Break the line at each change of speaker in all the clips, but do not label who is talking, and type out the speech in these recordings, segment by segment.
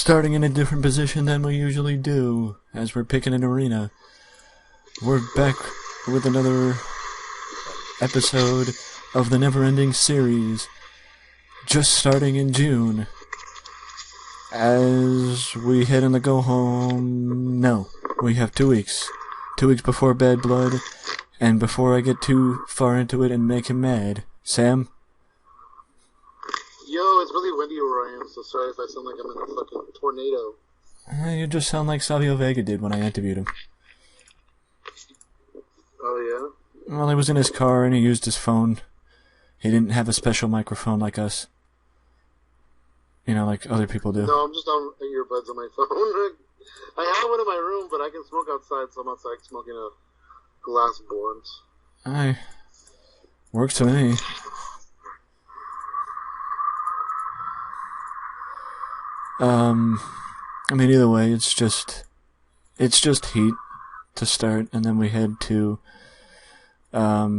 starting in a different position than we usually do, as we're picking an arena. We're back with another episode of the Never-Ending Series, just starting in June. As we head in the go-home... No, we have 2 weeks. 2 weeks before Bad Blood, and before I get too far into it and make him mad. Sam?
Yo, it's really windy where I am, so sorry if I sound like I'm in a fucking tornado.
You just sound like Savio Vega did when I interviewed him.
Oh, yeah?
Well, he was in his car and he used his phone. He didn't have a special microphone like us. You know, like other people do.
No, I'm just on earbuds on my phone. I have one in my room, but I can smoke outside, so I'm outside smoking a glass blunt.
Aye. Works to me. I mean, either way, it's just heat to start, and then we head to Raw.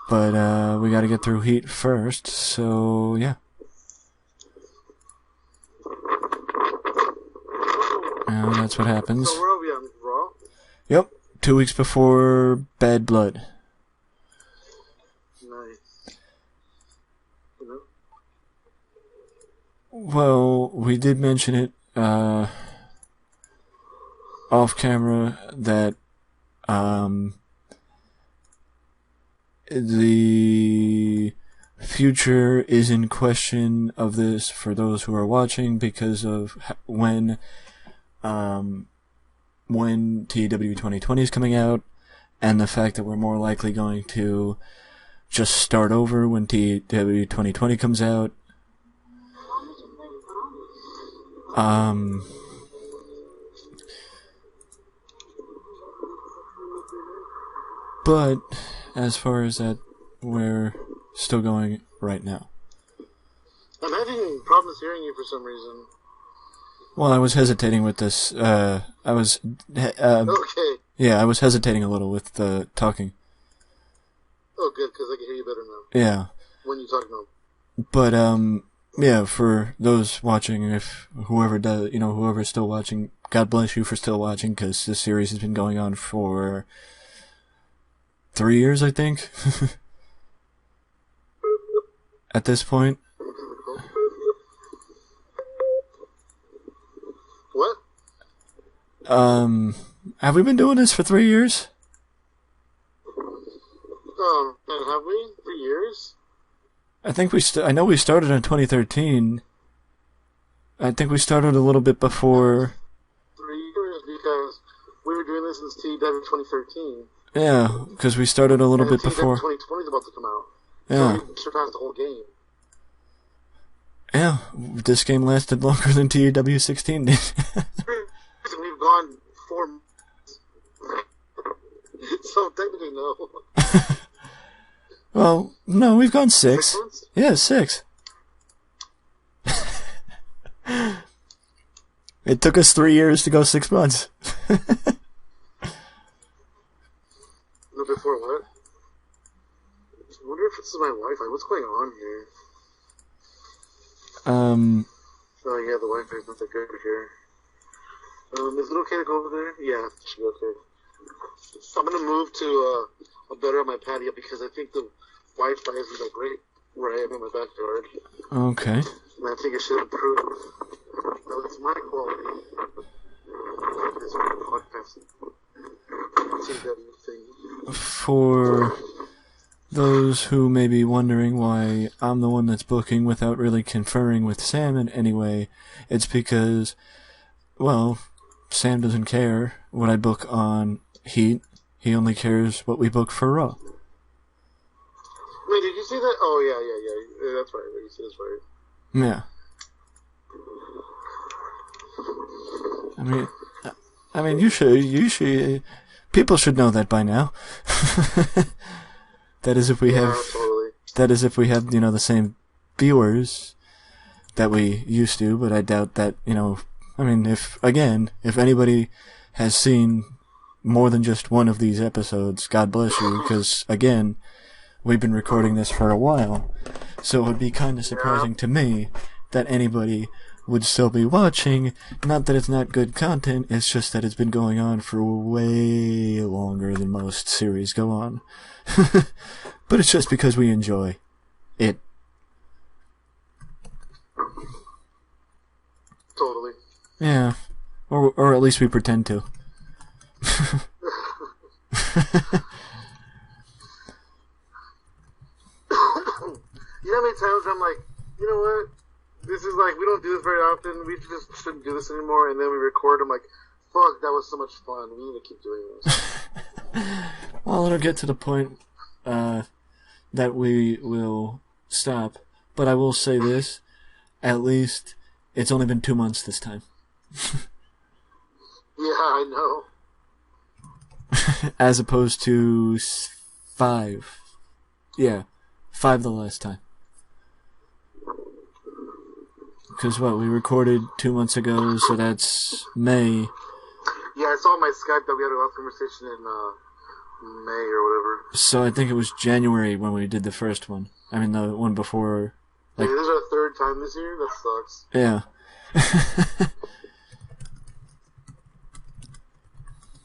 But, we gotta get through heat first, so, yeah. And that's what happens.
So where are we on Raw?
Yep, 2 weeks before Bad Blood.
Nice.
Well, we did mention it, off camera that, the future is in question of this for those who are watching because of when TW 2020 is coming out, and the fact that we're more likely going to just start over when TW 2020 comes out. But as far as that, we're still going right now.
I'm having problems hearing you for some reason.
Well, I was hesitating with this. Okay. Yeah, I was hesitating a little with talking.
Oh, good, because I can hear you better now.
Yeah.
When you talk now.
But yeah, for those watching, if whoever's still watching, God bless you for still watching, because this series has been going on for 3 years, I think. At this point.
What?
Have we been doing this for 3 years?
And have we? 3 years?
I think I know we started in 2013. I think we started a little bit before.
3 years, because we were doing this since TW 2013.
Yeah, because we started a little bit before.
2020 is about to come out.
Yeah.
So we surpassed the whole game.
Yeah, this game lasted longer than TW 16 did.
We've gone 4 months. So technically no.
Well, no, we've gone 6.
6 months?
Yeah, 6. It took us 3 years to go 6 months.
No, before what? I wonder if this is my Wi-Fi. What's going on here? Oh yeah, the Wi-Fi is not that good here. Is it okay to go over there? Yeah, it should be okay. So I'm gonna move to a better on my patio because I think the Wi-Fi isn't that great where I am in my backyard.
Okay.
And I think it should improve. No, it's my quality. This podcast thing.
For those who may be wondering why I'm the one that's booking without really conferring with Sam in any way, it's because, well, Sam doesn't care what I book on Heat. He only cares what we book for Raw.
Wait, did you see that? Oh, yeah. That's right. You see this right.
Yeah. I mean, you should, people should know that by now. That is if we have,
totally.
That is if we have, the same viewers that we used to, but I doubt that, I mean, if anybody has seen more than just one of these episodes, God bless you, because, again, we've been recording this for a while, so it would be kind of surprising to me that anybody would still be watching. Not that it's not good content, it's just that it's been going on for way longer than most series go on. But it's just because we enjoy it.
Totally.
Yeah. Or at least we pretend to.
You know how many times I'm like, you know what? This is like, we don't do this very often. We just shouldn't do this anymore. And then we record. I'm like, fuck, that was so much fun. We need to keep doing this.
Well, it'll get to the point that we will stop. But I will say this. At least it's only been 2 months this time.
Yeah, I know.
As opposed to 5. Yeah, 5 the last time. Because what, we recorded 2 months ago, so that's May.
Yeah, I saw on my Skype that we had a last conversation in May or whatever.
So I think it was January when we did the first one. I mean, the one before.
Like, this is our third time this year? That sucks.
Yeah.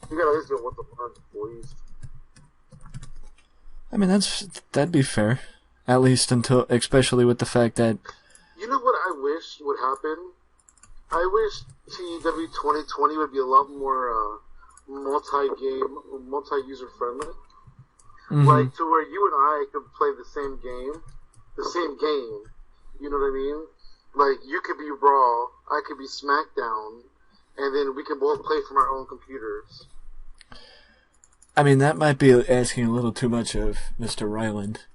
You gotta at least go once a month, please.
I mean, that'd be fair. At least until, especially with the fact that...
You know what I wish would happen? I wish TEW 2020 would be a lot more multi-game, multi-user friendly.
Mm-hmm.
Like, to where you and I could play the same game. You know what I mean? Like, you could be Raw, I could be SmackDown, and then we can both play from our own computers.
I mean, that might be asking a little too much of Mr. Ryland.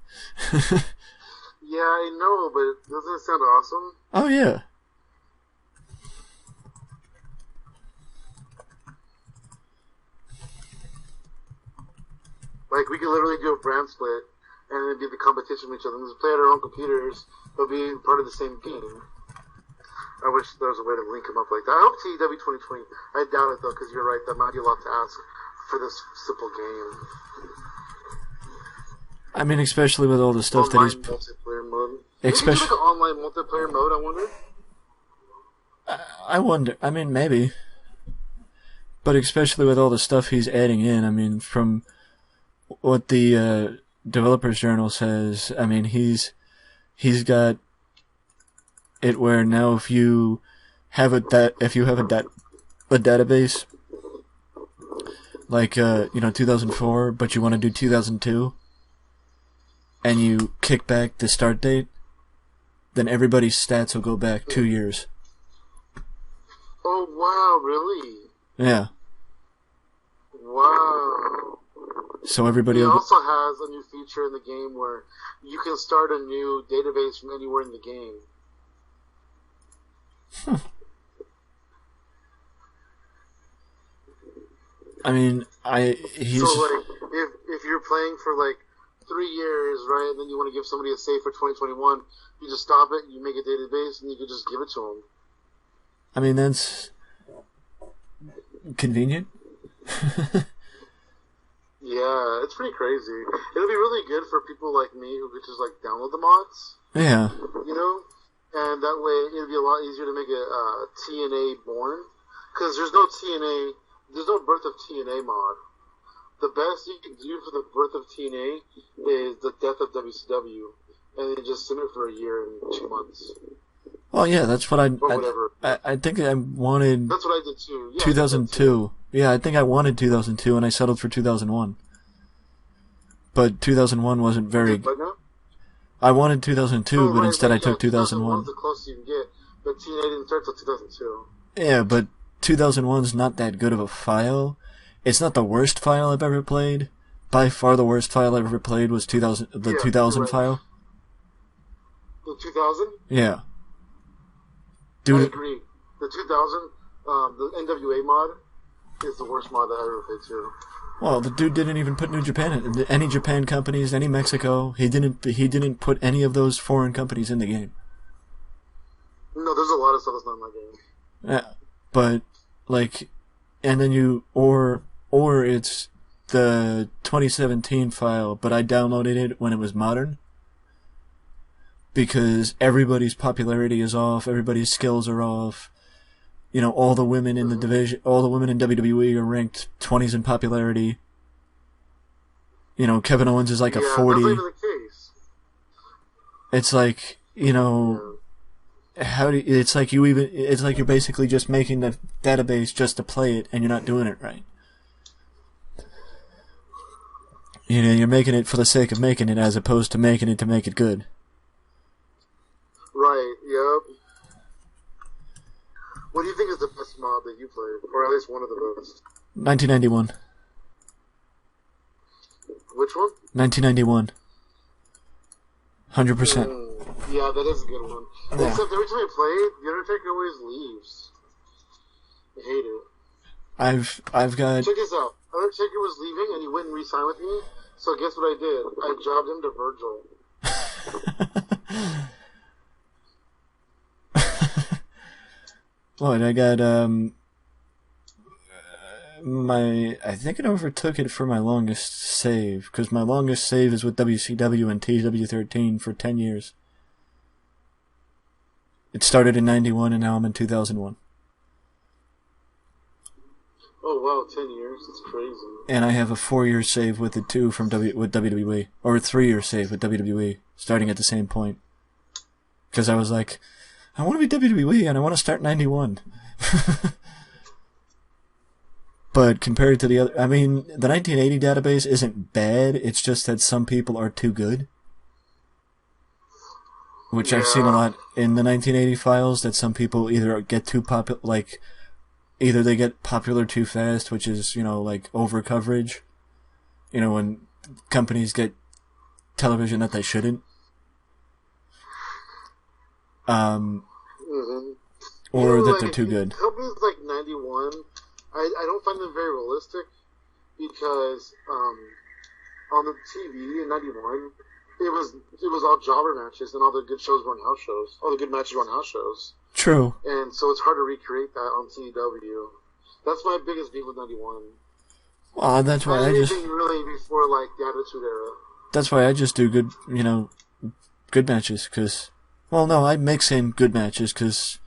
Yeah, I know, but doesn't it sound awesome?
Oh, yeah.
Like, we could literally do a brand split, and then be the competition with each other, and just play at our own computers, but be part of the same game. I wish there was a way to link them up like that. I hope TEW 2020, I doubt it though, because you're right, that might be a lot to ask for this simple game.
I mean, especially with all the stuff
Online
that he's...
multiplayer mode.
Especially...
Maybe like an online multiplayer mode, I wonder?
I wonder. I mean, maybe. But especially with all the stuff he's adding in, I mean, from what the Developers Journal says, I mean, he's got it where now if you have a database like 2004, but you want to do 2002, and you kick back the start date, then everybody's stats will go back 2 years.
Oh wow, really?
Yeah.
Wow.
So everybody
He
will
also has a new feature in the game where you can start a new database from anywhere in the game.
I mean, he's...
So, like, if you're playing for, like, 3 years, right, and then you want to give somebody a save for 2021, you just stop it, you make a database, and you can just give it to them.
I mean, that's convenient.
Yeah, it's pretty crazy. It'll be really good for people like me who could just, like, download the mods.
Yeah.
You know? And that way, it'll be a lot easier to make a TNA born. Because there's no birth of TNA mod. The best you can do for the birth of TNA is the death of WCW. And then just submit for a year and 2 months.
Well, yeah, that's what
Or whatever.
I think I wanted...
That's what I did too. Yeah,
2002. Yeah, I think I wanted 2002, and I settled for 2001. But 2001 wasn't very...
But no?
I wanted 2002, but instead I took 2001.
Was the closest you can get, but TNA didn't start till 2002.
Yeah, but 2001's not that good of a file. It's not the worst file I've ever played. By far the worst file I've ever played was the 2000
right.
file.
The 2000?
Yeah.
I agree. The 2000, the NWA mod is the worst mod that I ever played too.
Well, the dude didn't even put New Japan in any Japan companies, any Mexico. He didn't put any of those foreign companies in the game.
No, there's a lot of stuff that's not in my game.
Yeah, but like, and then or it's the 2017 file, but I downloaded it when it was modern. Because everybody's popularity is off, everybody's skills are off. You know, all the women in the division, all the women in WWE are ranked 20s in popularity. You know, Kevin Owens is like a 40.
That's not even the case.
It's like, you know, it's like you're basically just making the database just to play it, and you're not doing it right. You know, you're making it for the sake of making it, as opposed to making it to make it good.
Right, yep. What do you think is the best mod that you played? Or at least one of the best?
1991.
Which one?
1991. 100%.
Yeah, that is a good one. Yeah. Except every time I play it, The Undertaker always leaves. I hate it.
I've got...
Check this out. Undertaker was leaving and he wouldn't re-sign with me, so guess what I did? I jobbed him to Virgil.
What, I got, I think it overtook it for my longest save, because my longest save is with WCW and TW13 for 10 years. It started in 91 and now I'm in 2001.
Oh wow, 10 years, that's crazy.
And I have a 4-year save with it too with WWE, or a 3-year save with WWE, starting at the same point. Because I was like, I want to be WWE and I want to start 91. But compared to the other, I mean, the 1980 database isn't bad, it's just that some people are too good. Which I've seen a lot in the 1980 files, that some people either get too popular, like, either they get popular too fast, which is, you know, like, over coverage. You know, when companies get television that they shouldn't. Or that they're too good.
Companies like 91, I don't find them very realistic, because on the TV in 91, it was all jobber matches, and all the good shows were on house shows. All the good matches were on house shows.
True.
And so it's hard to recreate that on CW. That's my biggest beef with 91.
Well, that's why I just...
really before, like, the Attitude Era.
That's why I just do good, you know, good matches, because... Well, no, I mix in good matches,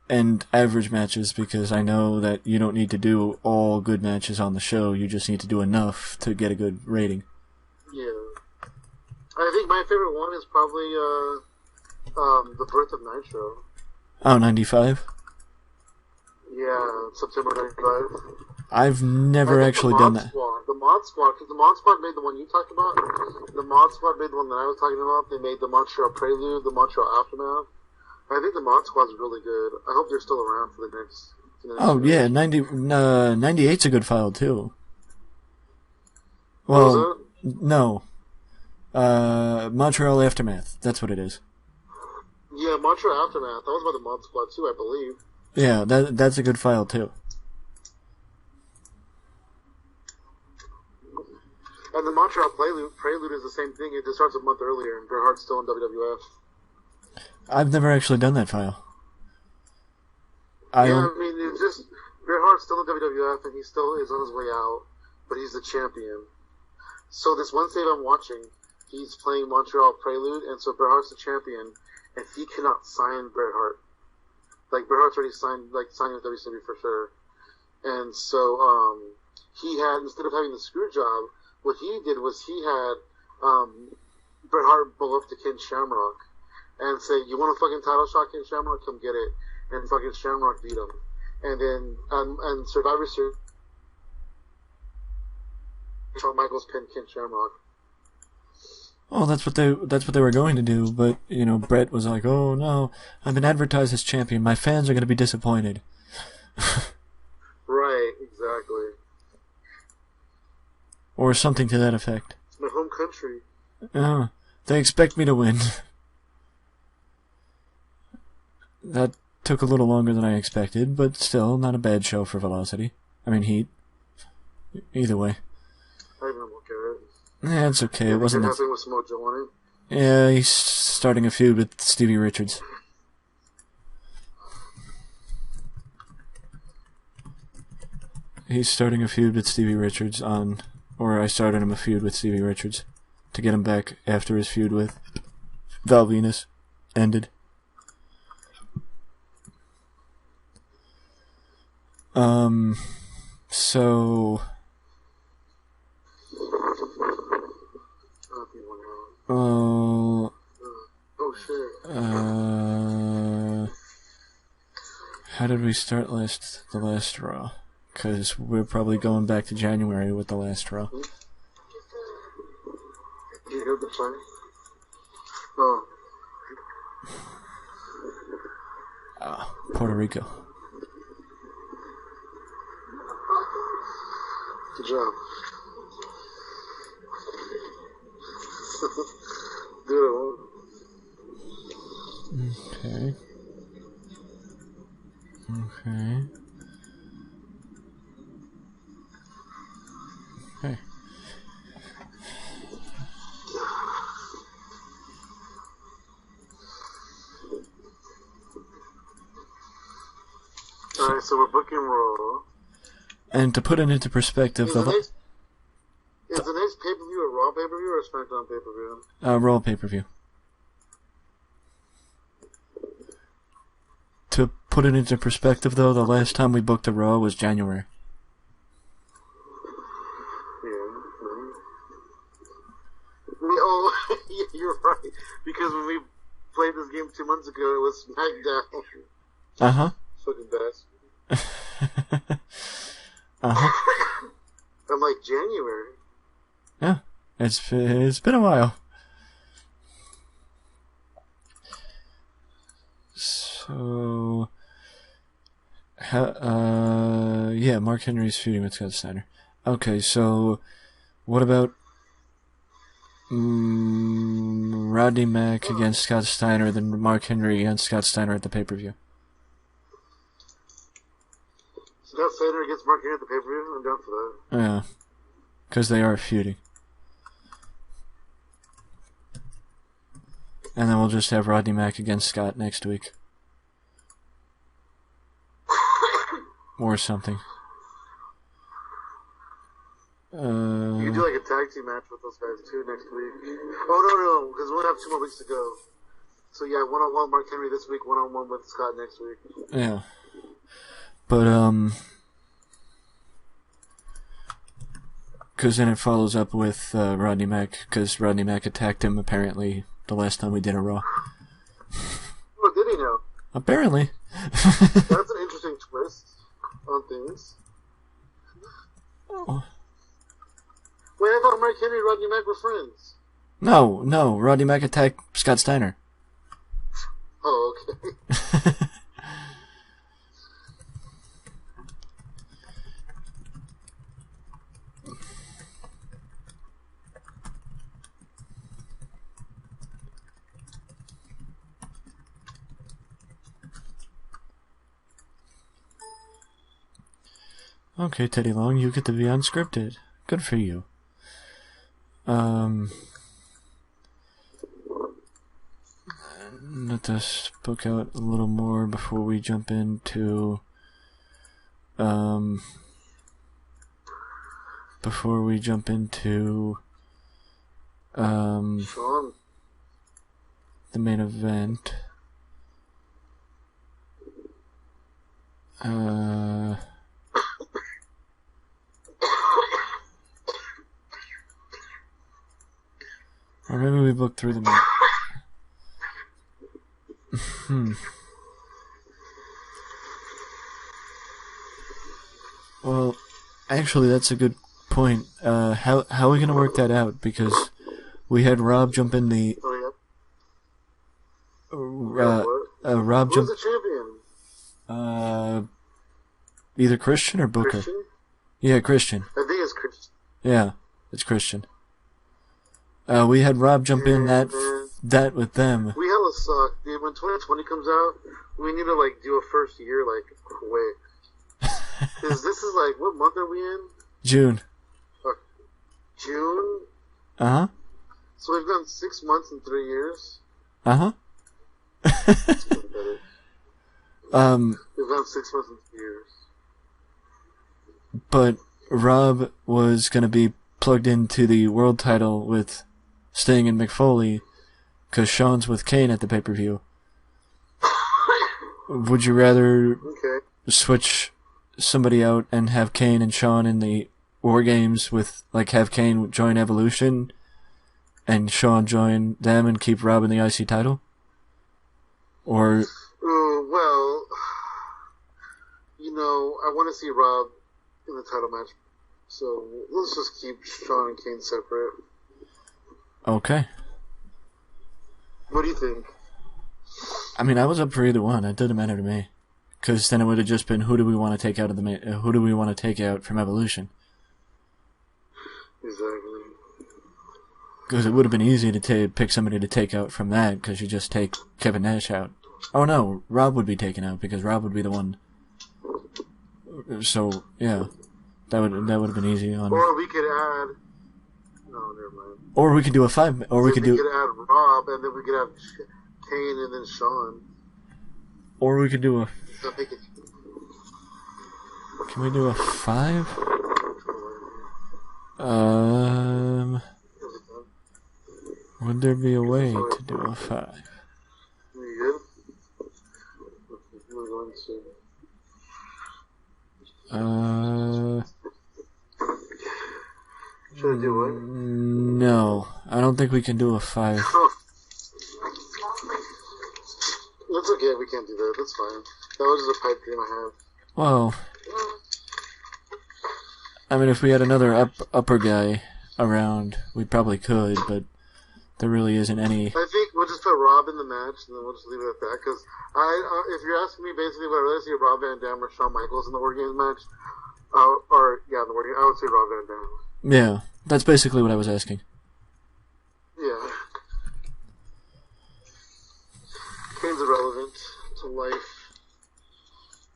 and average matches, because I know that you don't need to do all good matches on the show, you just need to do enough to get a good rating. Yeah.
I think my favorite one is probably, The Birth of Nitro.
Oh, 95?
Yeah, September 95.
I've never actually done that.
The Mod Squad, because the Mod Squad made the one you talked about. The Mod Squad made the one that I was talking about. They made the Montreal Prelude, the Montreal Aftermath. I think the Mod Squad's really good. I hope they're still around for the next
year. Yeah, 98's a good file, too. Well, no. Montreal Aftermath. That's what it is.
Yeah, Montreal Aftermath. That was by the Mod Squad, too, I believe.
Yeah, that's a good file, too.
And the Montreal Prelude is the same thing. It just starts a month earlier, and Bret Hart's still in WWF.
I've never actually done that file.
I mean, it's just Bret Hart's still in WWF, and he still is on his way out, but he's the champion. So this one save I'm watching, he's playing Montreal Prelude, and so Bret Hart's the champion, and he cannot sign Bret Hart. Like, Bret Hart's already signed with WCW for sure. And so, he had, instead of having the screw job, what he did was he had Bret Hart blow up to Ken Shamrock and say, "You want a fucking title shot, Ken Shamrock? Come get it." And fucking Shamrock beat him. And then and Survivor Series, Shawn Michaels pinned Ken Shamrock.
Oh, that's what they were going to do, but you know, Bret was like, "Oh no, I've been advertised as champion. My fans are going to be disappointed."
Right, exactly.
Or something to that effect.
It's my home country.
They expect me to win. That took a little longer than I expected, but still, not a bad show for Velocity. I mean, Heat. Either way.
I don't care.
Yeah, it's okay. It wasn't
nothing with Samoa Joe on it.
Yeah, he's starting a feud with Stevie Richards. He's starting a feud with Stevie Richards or I started him a feud with Stevie Richards to get him back after his feud with Val Venus ended. So...
Oh shit.
How did we start the last Raw? Because we're probably going back to January with the last Raw.
You heard the play? Oh.
Puerto Rico.
Good job. Dude,
Okay. Okay. Okay.
Alright, so we're booking Raw.
And to put it into perspective,
Is the next pay-per-view a Raw pay-per-view or a SmackDown pay-per-view?
Raw pay-per-view. To put it into perspective, though, the last time we booked a Raw was January.
Oh, you're right. Because when we played this game 2 months ago, it was SmackDown.
Uh-huh.
Fucking best.
Uh-huh.
I'm like, January?
Yeah. It's been a while. So... yeah, Mark Henry's feuding with Scott Steiner. Okay, so... What about... Rodney Mack against Scott Steiner, then Mark Henry against Scott Steiner at the pay-per-view.
Scott Steiner against Mark Henry at the pay-per-view? I'm down for that.
Yeah. Because they are feuding. And then we'll just have Rodney Mack against Scott next week. Or something.
You can do like a tag team match with those guys too next week. Oh no, because we'll have 2 more weeks to go. So yeah, 1-on-1 Mark Henry this week, 1-on-1 with Scott next week.
Yeah. But because then it follows up with Rodney Mack, because Rodney Mack attacked him apparently the last time we did a Raw.
Oh, did he now?
Apparently.
That's an interesting twist on things.
Oh.
Wait, I thought Mark Henry and Rodney Mack were friends.
No, Rodney Mack attacked Scott Steiner.
Oh, okay.
Okay, Teddy Long, you get to be unscripted. Good for you. Let us book out a little more before we jump into
Sean.
the main event. Or maybe we booked through the main. Well, actually, that's a good point. How are we gonna work that out? Because we had Rob jump in the. Rob jump.
Who's the champion?
Either Christian or Booker.
Christian?
Yeah, Christian.
I think it's Christian.
Yeah, it's Christian. We had Rob jump in that with them.
We hella suck, dude. When 2020 comes out, we need to like do a first year like quick. Cause this is like, what month are we in?
June.
June.
Uh huh.
So we've done 6 months in 3 years.
Uh huh.
We've done 6 months in 3 years.
but Rob was going to be plugged into the world title with Sting and Mick Foley because Shawn's with Kane at the pay-per-view. Would you rather switch somebody out and have Kane and Shawn in the War Games with, like, have Kane join Evolution and Shawn join them and keep Rob in the IC title? Or...
well, I want to see Rob in the title match, so let's just keep Shawn and Kane separate.
Okay.
What do you think?
I mean, I was up for either one. It didn't matter to me, because then it would have just been who do we want to take out of the who do we want to take out from Evolution?
Exactly.
Because it would have been easy to pick somebody to take out from that, because you just take Kevin Nash out. Oh no, Rob would be taken out because Rob would be the one. So yeah, that would have been easy.
Or we could add. No, never mind.
Or we could do a 5. Or we could
add Rob, and then we could have Kane and then Shawn.
Or we could do a. Can we do a 5? Would there be a way to do a 5?
Are you good? We're going to. Should I do what?
No, I don't think we can do a 5.
That's okay, we can't do that. That's fine. That was just a pipe dream I have.
Well, I mean, if we had another upper guy around, we probably could, but there really isn't any.
I think we'll just put Rob in the match, and then we'll just leave it at that. Because if you're asking me, basically, would I rather see Rob Van Dam or Shawn Michaels in the War Games match? In the War Games, I would say Rob Van Dam.
Yeah, that's basically what I was asking.
Yeah. Kane's irrelevant to life.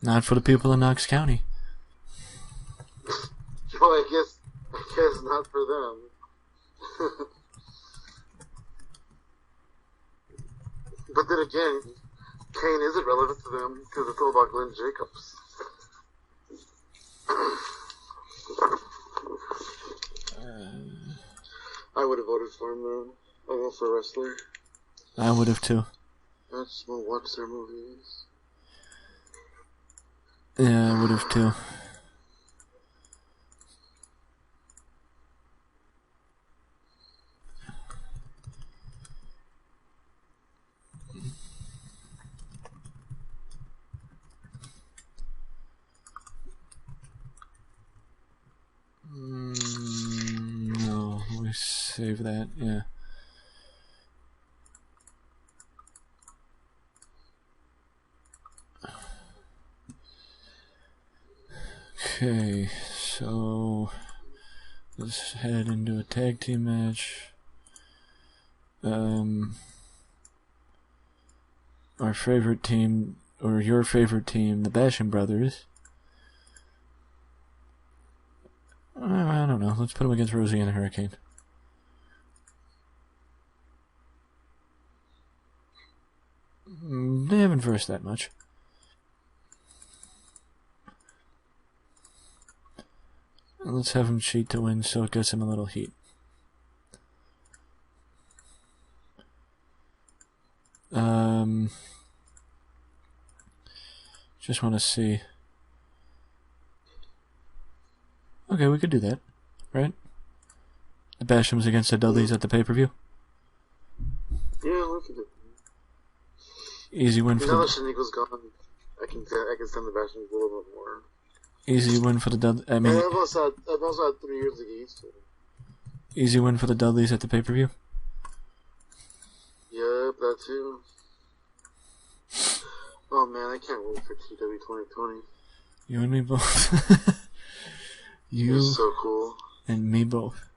Not for the people in Knox County.
Well, I guess not for them. But then again, Kane is irrelevant to them because it's all about Glenn Jacobs. I would have voted for him though. I'll vote for a wrestler.
I would have too.
I just want to watch their movies.
Yeah, I would have too. No, we save that, yeah. Okay, so let's head into a tag team match. Our favorite team, or your favorite team, the Basham Brothers. I don't know. Let's put them against Rosie and the Hurricane. They haven't versed that much. Let's have him cheat to win so it gets him a little heat. Just want to see. Okay, we could do that, right? The Bashams against the Dudleys at the pay-per-view.
Yeah, we could do.
Easy win for
now that Shaniqua's gone, I can send the Bashams a little bit more.
Easy win for the Dudleys. I mean,
I've also had 3 years to get used to it.
Easy win for the Dudleys at the pay-per-view.
Yep, that too. Oh man, I can't wait for TW 2020.
You and me both. You
it's so cool.
And me both.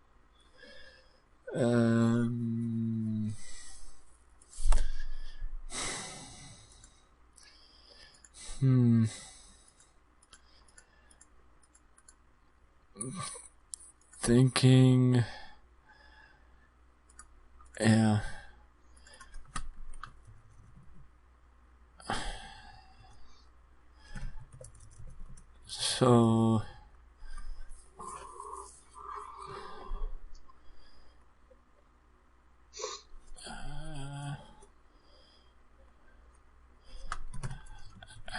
Thinking. Yeah. So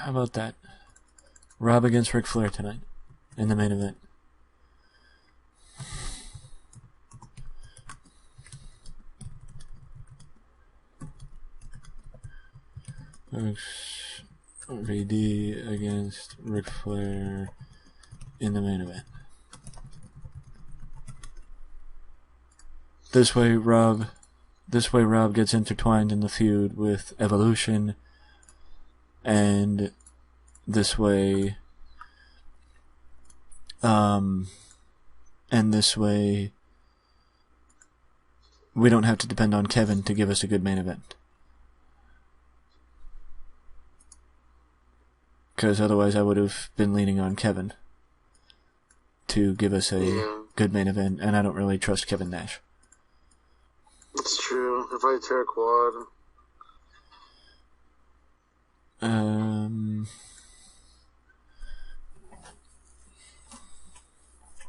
How about that? Rob against Ric Flair tonight in the main event. RVD against Ric Flair in the main event. This way Rob gets intertwined in the feud with Evolution, and this way we don't have to depend on Kevin to give us a good main event. Because otherwise I would have been leaning on Kevin to give us a good main event, and I don't really trust Kevin Nash.
It's true. If I tear a quad.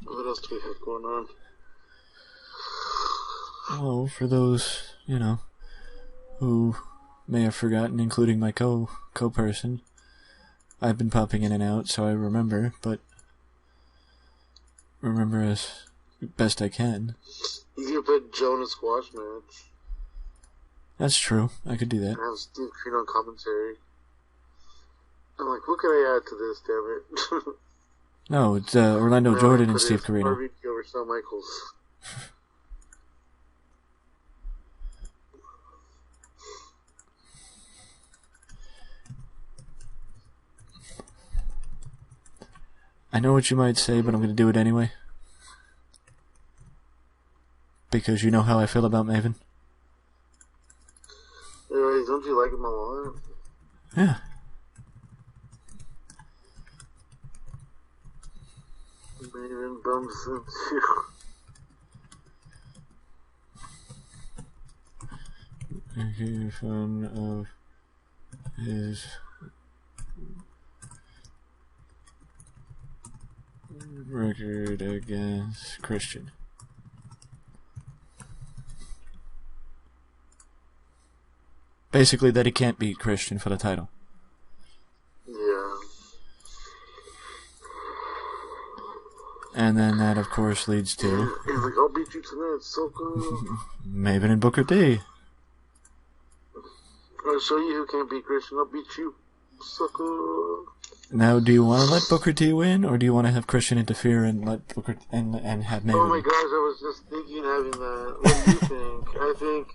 What else do we have going on?
Well, for those, who may have forgotten, including my co-person, I've been popping in and out, so I remember as best I can.
You can put Joe in a squash match.
That's true. I could do that.
And have Steve Green on commentary. I'm like, what can I add to this, damn it?
No, it's Orlando Jordan and Steve Corino.
RVD over Shawn Michaels.
I know what you might say, but I'm going to do it anyway. Because you know how I feel about Maven.
Anyways, don't you like him a lot?
Yeah.
Maven bumps into...
Making fun of his record against Christian. Basically that he can't beat Christian for the title.
Yeah.
And then that of course leads to...
He's like, I'll beat you tonight, sucker.
Maven and Booker T.
I'll show you who can't beat Christian. I'll beat you, sucker.
Now, do you want to let Booker T win, or do you want to have Christian interfere and let Booker and have Maven?
Oh my gosh, I was just thinking having that. What do you think? I think,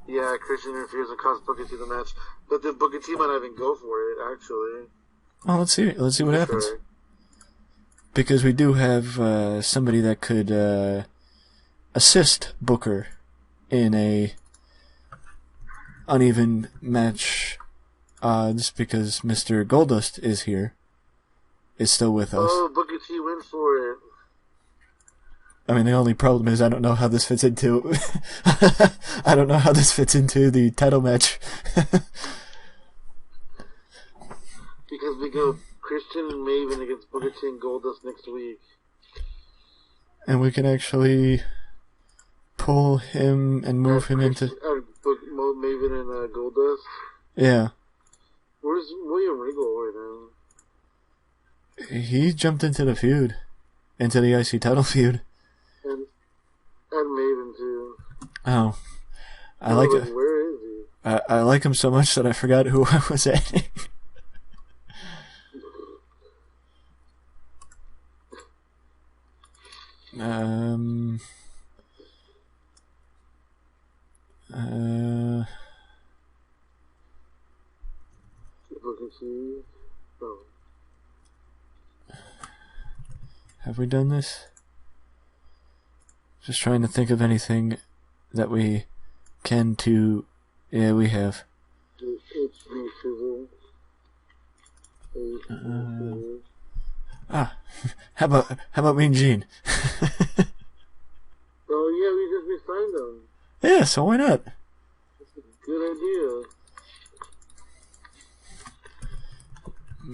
yeah, Christian interferes and costs Booker T the match, but then Booker T might not even go for it. Actually.
Oh, let's see. Let's see what happens. Sure. Because we do have somebody that could assist Booker in a uneven match odds, because Mr. Goldust is here. Is still with us.
Oh, Booker T went for it.
I mean, the only problem is I don't know how this fits into... I don't know how this fits into the title match.
Because we go Christian and Maven against Booker T and Goldust next week.
And we can actually pull him and move him into...
Maven and Goldust?
Yeah.
Where's William Regal right now?
He jumped into the feud. Into the IC title feud.
And Maven too.
Oh. I like it.
Where is he?
I like him so much that I forgot who I was adding. Have we done this? Just trying to think of anything that we can to... Yeah, we have. How about Mean Gene?
Oh yeah, we just re-signed him.
Yeah, so why not?
That's a good idea.
I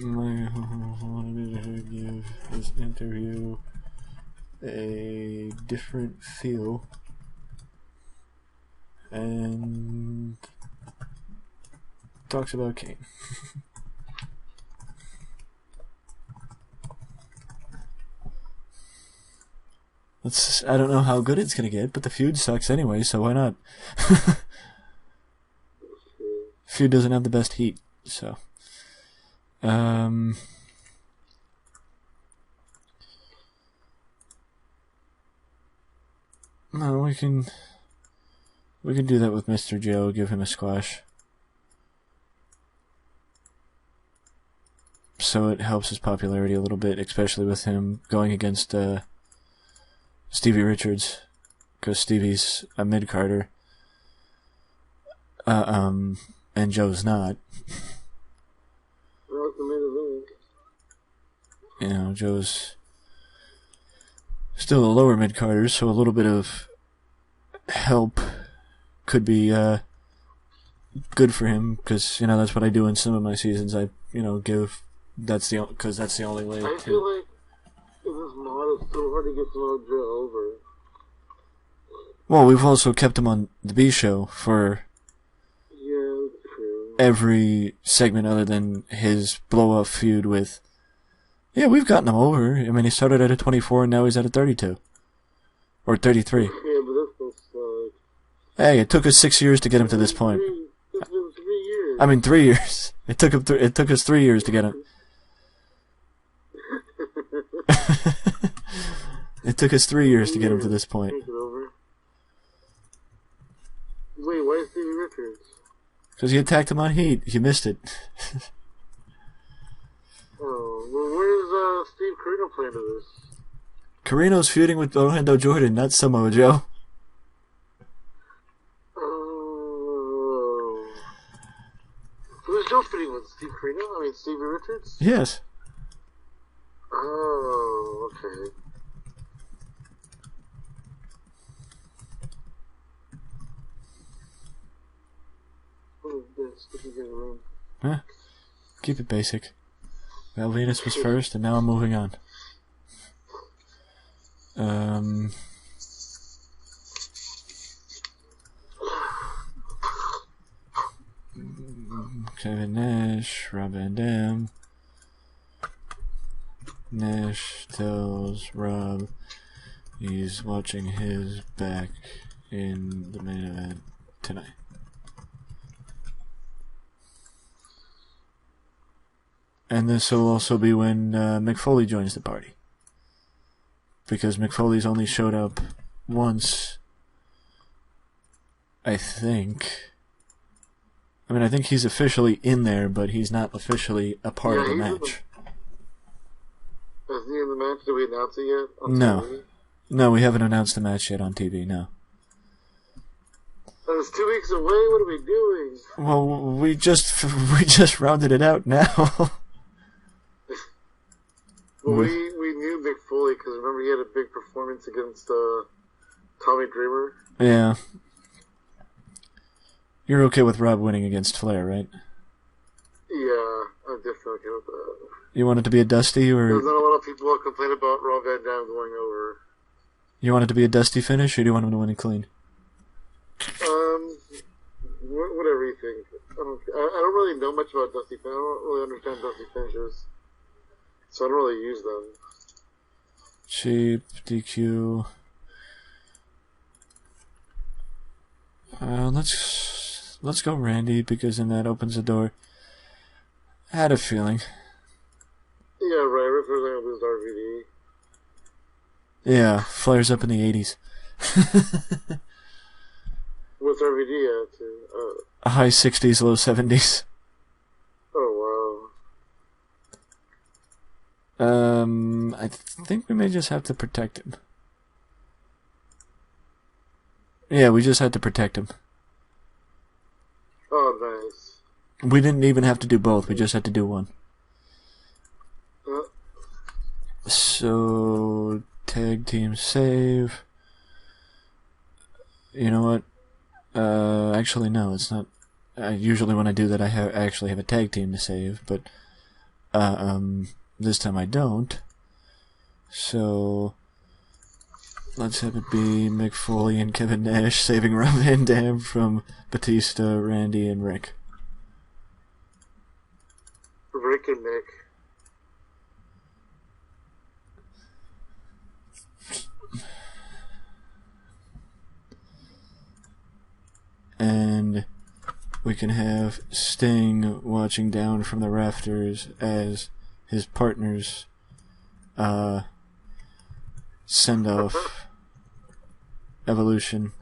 wanted to give this interview a different feel and talks about Kane. I don't know how good it's gonna get, but the feud sucks anyway, so why not? Feud doesn't have the best heat, so. No, we can do that with Mr. Joe, give him a squash. So it helps his popularity a little bit, especially with him going against Stevie Richards, because Stevie's a mid-carder, and Joe's not. You know, Joe's still a lower mid-carder, so a little bit of help could be good for him, because, you know, that's what I do in some of my seasons. I, you know, give, because that's the only way
I feel like in this mod, it's so hard to get Samoa Joe over.
Well, we've also kept him on the B show for every segment other than his blow-up feud with... Yeah, we've gotten him over. I mean, he started at a 24 and now he's at a 32. Or 33.
Yeah, but this was
Hey, it took us 6 years to get him to this point.
It's been 3 years.
I mean, 3 years. It took us 3 years to get him. It took us 3 years to get him to this point.
Take it over. Wait, why is Stevie Richards?
Because you attacked him on Heat. You missed it.
Oh, well, where does Steve Corino play into this?
Carino's feuding with Orlando Jordan, not Samoa Joe.
Oh. Who's Joe feuding with? Steve Corino? I mean, Stevie Richards?
Yes.
Oh, okay. What is this? What is in the room?
Huh? Keep it basic. Well, Venus was first, and now I'm moving on. Kevin Nash, Rob Van Dam. Nash tells Rob he's watching his back in the main event tonight. And this will also be when Mick Foley joins the party. Because Mick Foley's only showed up once, I think. I mean, I think he's officially in there, but he's not officially a part of the match.
Is he in the match? Did we announce it yet?
No.
TV?
No, we haven't announced the match yet on TV, no.
That was 2 weeks away? What are we doing?
Well, we just rounded it out now.
Well, we knew Mick Foley because remember he had a big performance against Tommy Dreamer?
Yeah. You're okay with Rob winning against Flair, right?
Yeah, I'm definitely okay with that.
You want it to be a Dusty, or...
There's not a lot of people who complain about Rob Van Dam going over.
You want it to be a Dusty finish, or do you want him to win it clean?
Whatever you think. I don't really know much about Dusty finishes. I don't really understand Dusty finishes. So I don't really use them.
Cheap, DQ... Let's go Randy, because then that opens the door. I had a feeling.
Yeah, right. Rick was going to lose RVD.
Yeah, Flair's up in the 80s.
What's RVD at?
High 60s, low 70s.
Oh,
wow. I think we may just have to protect him. Yeah, we just had to protect him.
Oh, nice.
We didn't even have to do both, we just had to do one. So, tag team save. You know what? Actually, no, it's not. Usually when I do that, I actually have a tag team to save, but this time I don't. So, let's have it be Mick Foley and Kevin Nash saving Rob Van Dam from Batista, Randy, and Rick.
Rick and Nick.
we can have Sting watching down from the rafters as his partners send off Evolution.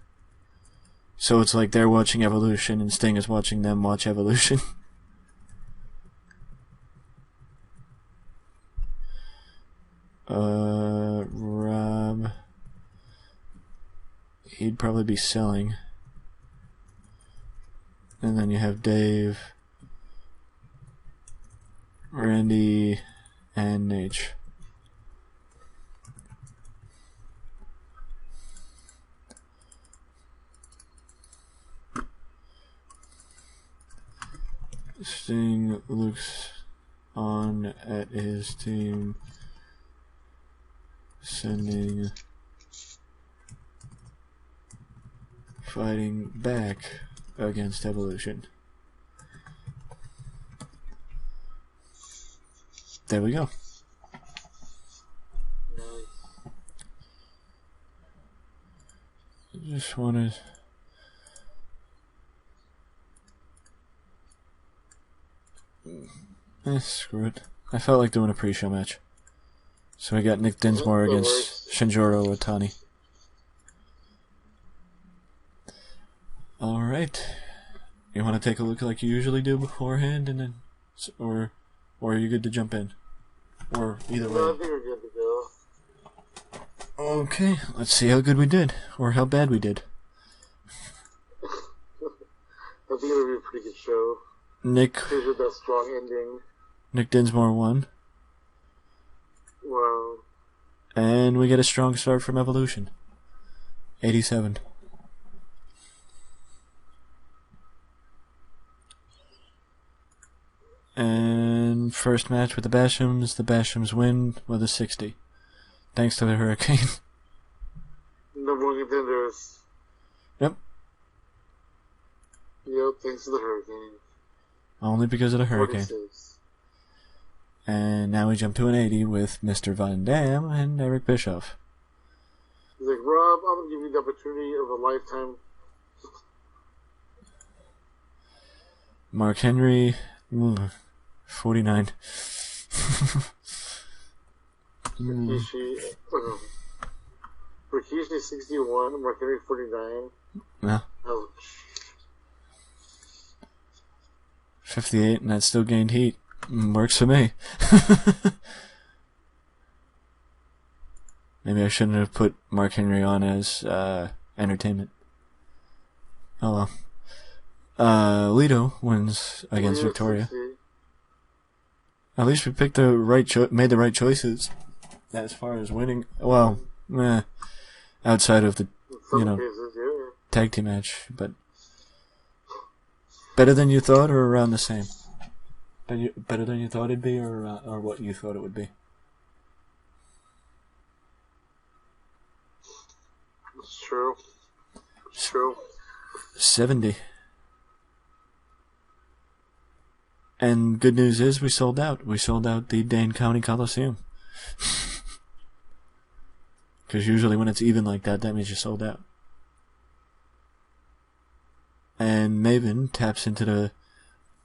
So it's like they're watching Evolution and Sting is watching them watch Evolution. Rob, he'd probably be selling. And then you have Dave, Randy, and Nate. Sting looks on at his team sending fighting back against Evolution. There we go. Just wanted screw it. I felt like doing a pre-show match. So we got Nick Dinsmore against Shinjiro Otani. Alright. You want to take a look like you usually do beforehand, and then, or are you good to jump in? Or either way.
No, I think we're good to go.
Okay, let's see how good we did, or how bad we did.
I think it'll be a pretty good show.
Nick.
Here's with that strong ending.
Nick Dinsmore won.
Wow.
And we get a strong start from Evolution. 87. And first match with the Bashams win with a 60. Thanks to the Hurricane.
Number one contenders.
Yep.
Yep, thanks to the Hurricane.
Only because of the Hurricane.
46.
And now we jump to an 80 with Mr. Van Dam and Eric Bischoff.
He's like, Rob, I'm going to give you the opportunity of a lifetime.
Mark Henry, 49.
Rikishi 61, Mark Henry 49.
Yeah.
Ouch.
58, and that still gained heat. Works for me. Maybe I shouldn't have put Mark Henry on as entertainment. Oh well. Lito wins against Victoria. At least we picked the right made the right choices as far as winning. Well, outside of the tag team match, but better than you thought, or around the same. Better than you thought it'd be, or what you thought it would be.
It's true. It's true.
70. And good news is we sold out. We sold out the Dane County Coliseum. Because usually when it's even like that, that means you sold out. And Maven taps into the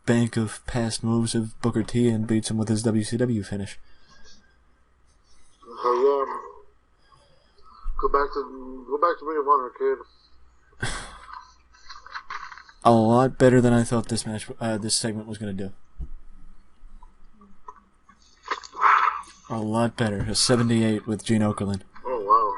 bank of past moves of Booker T and beats him with his WCW finish.
Oh yeah. Go back to Ring of Honor, kid.
A lot better than I thought this segment was going to do. A lot better. A 78 with Gene Okerlund.
Oh wow.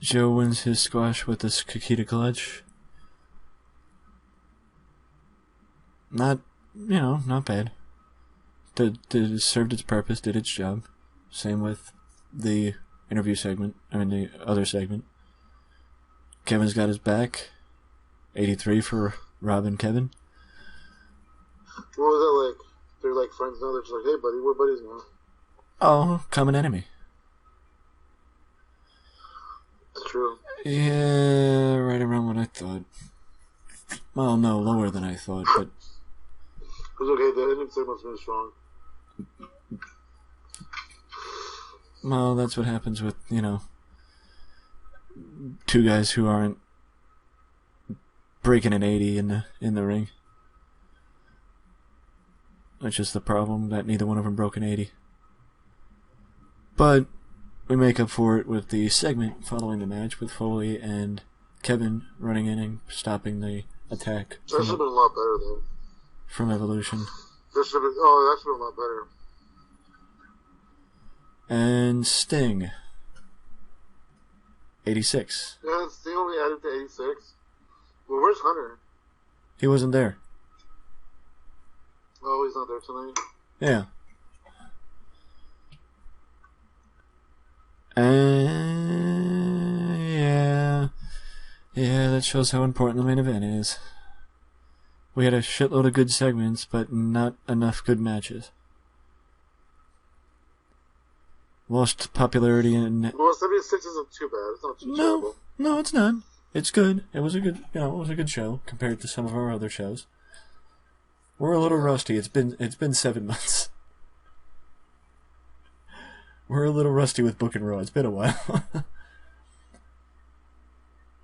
Joe wins his squash with this Kakita clutch. Not bad. It served its purpose, did its job. Same with the interview segment. The other segment. Kevin's got his back. 83 for Rob and Kevin.
What was that like? They're like friends now. They're just like, hey buddy, we're buddies now.
Oh, common enemy.
It's true.
Yeah, right around what I thought. Well, no, lower than I thought, but...
It was okay, the ending segment's really strong.
Well, that's what happens with, two guys who aren't breaking an 80 in the ring. That's just the problem, that neither one of them broke an 80. But we make up for it with the segment following the match with Foley and Kevin running in and stopping the attack.
That should have been a lot better, though.
From Evolution.
That should have been a lot better.
And Sting. 86.
Yeah, Sting only added to 86. Well, where's Hunter?
He wasn't there.
Oh, he's not there tonight?
Yeah. Yeah, that shows how important the main event is. We had a shitload of good segments, but not enough good matches. Lost popularity in...
Well, 76 isn't too bad. It's not too terrible.
No, it's not. It's good. It was a good show compared to some of our other shows. We're a little rusty. It's been 7 months. We're a little rusty with Book and Row. It's been a while.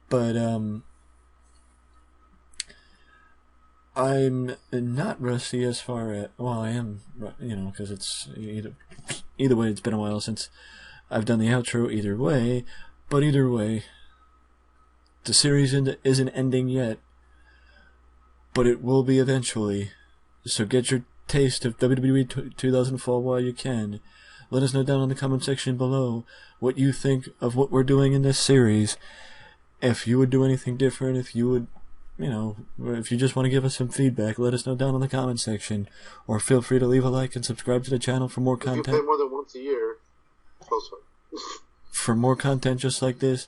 But, I'm not rusty as far as... Well, I am, because it's... Either way, it's been a while since I've done the outro either way. But either way, the series isn't ending yet. But it will be eventually. So get your taste of WWE 2004 while you can. Let us know down in the comment section below what you think of what we're doing in this series. If you would do anything different, if you would, if you just want to give us some feedback, let us know down in the comment section. Or feel free to leave a like and subscribe to the channel for more content.
If you play more than once a year, close one.
For more content just like this,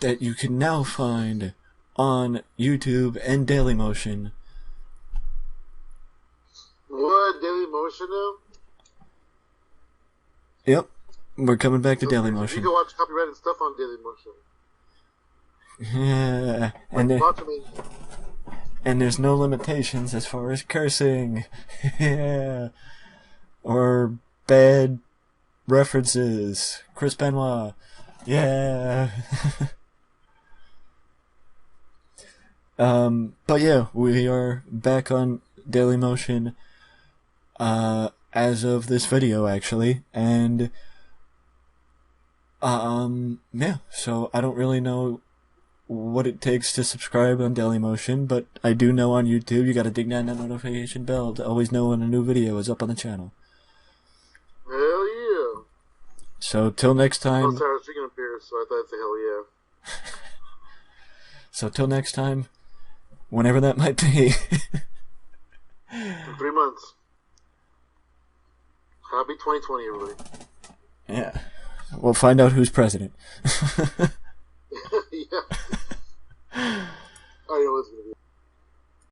that you can now find on YouTube and Dailymotion.
What? Dailymotion now?
Yep. We're coming back to Dailymotion.
You can watch copyrighted stuff on Dailymotion.
Yeah. And there's no limitations as far as cursing. Yeah. Or bad references. Chris Benoit. Yeah. But yeah, we are back on Dailymotion as of this video, actually, and yeah, so I don't really know what it takes to subscribe on Dailymotion, but I do know on YouTube you gotta dig down that notification bell to always know when a new video is up on the channel.
Hell yeah.
So till next time.
I'm sorry, I was drinking a beer, so I thought I'd say hell yeah.
So till next time, whenever that might be.
In 3 months. Happy 2020, everybody.
Yeah. We'll find out who's president.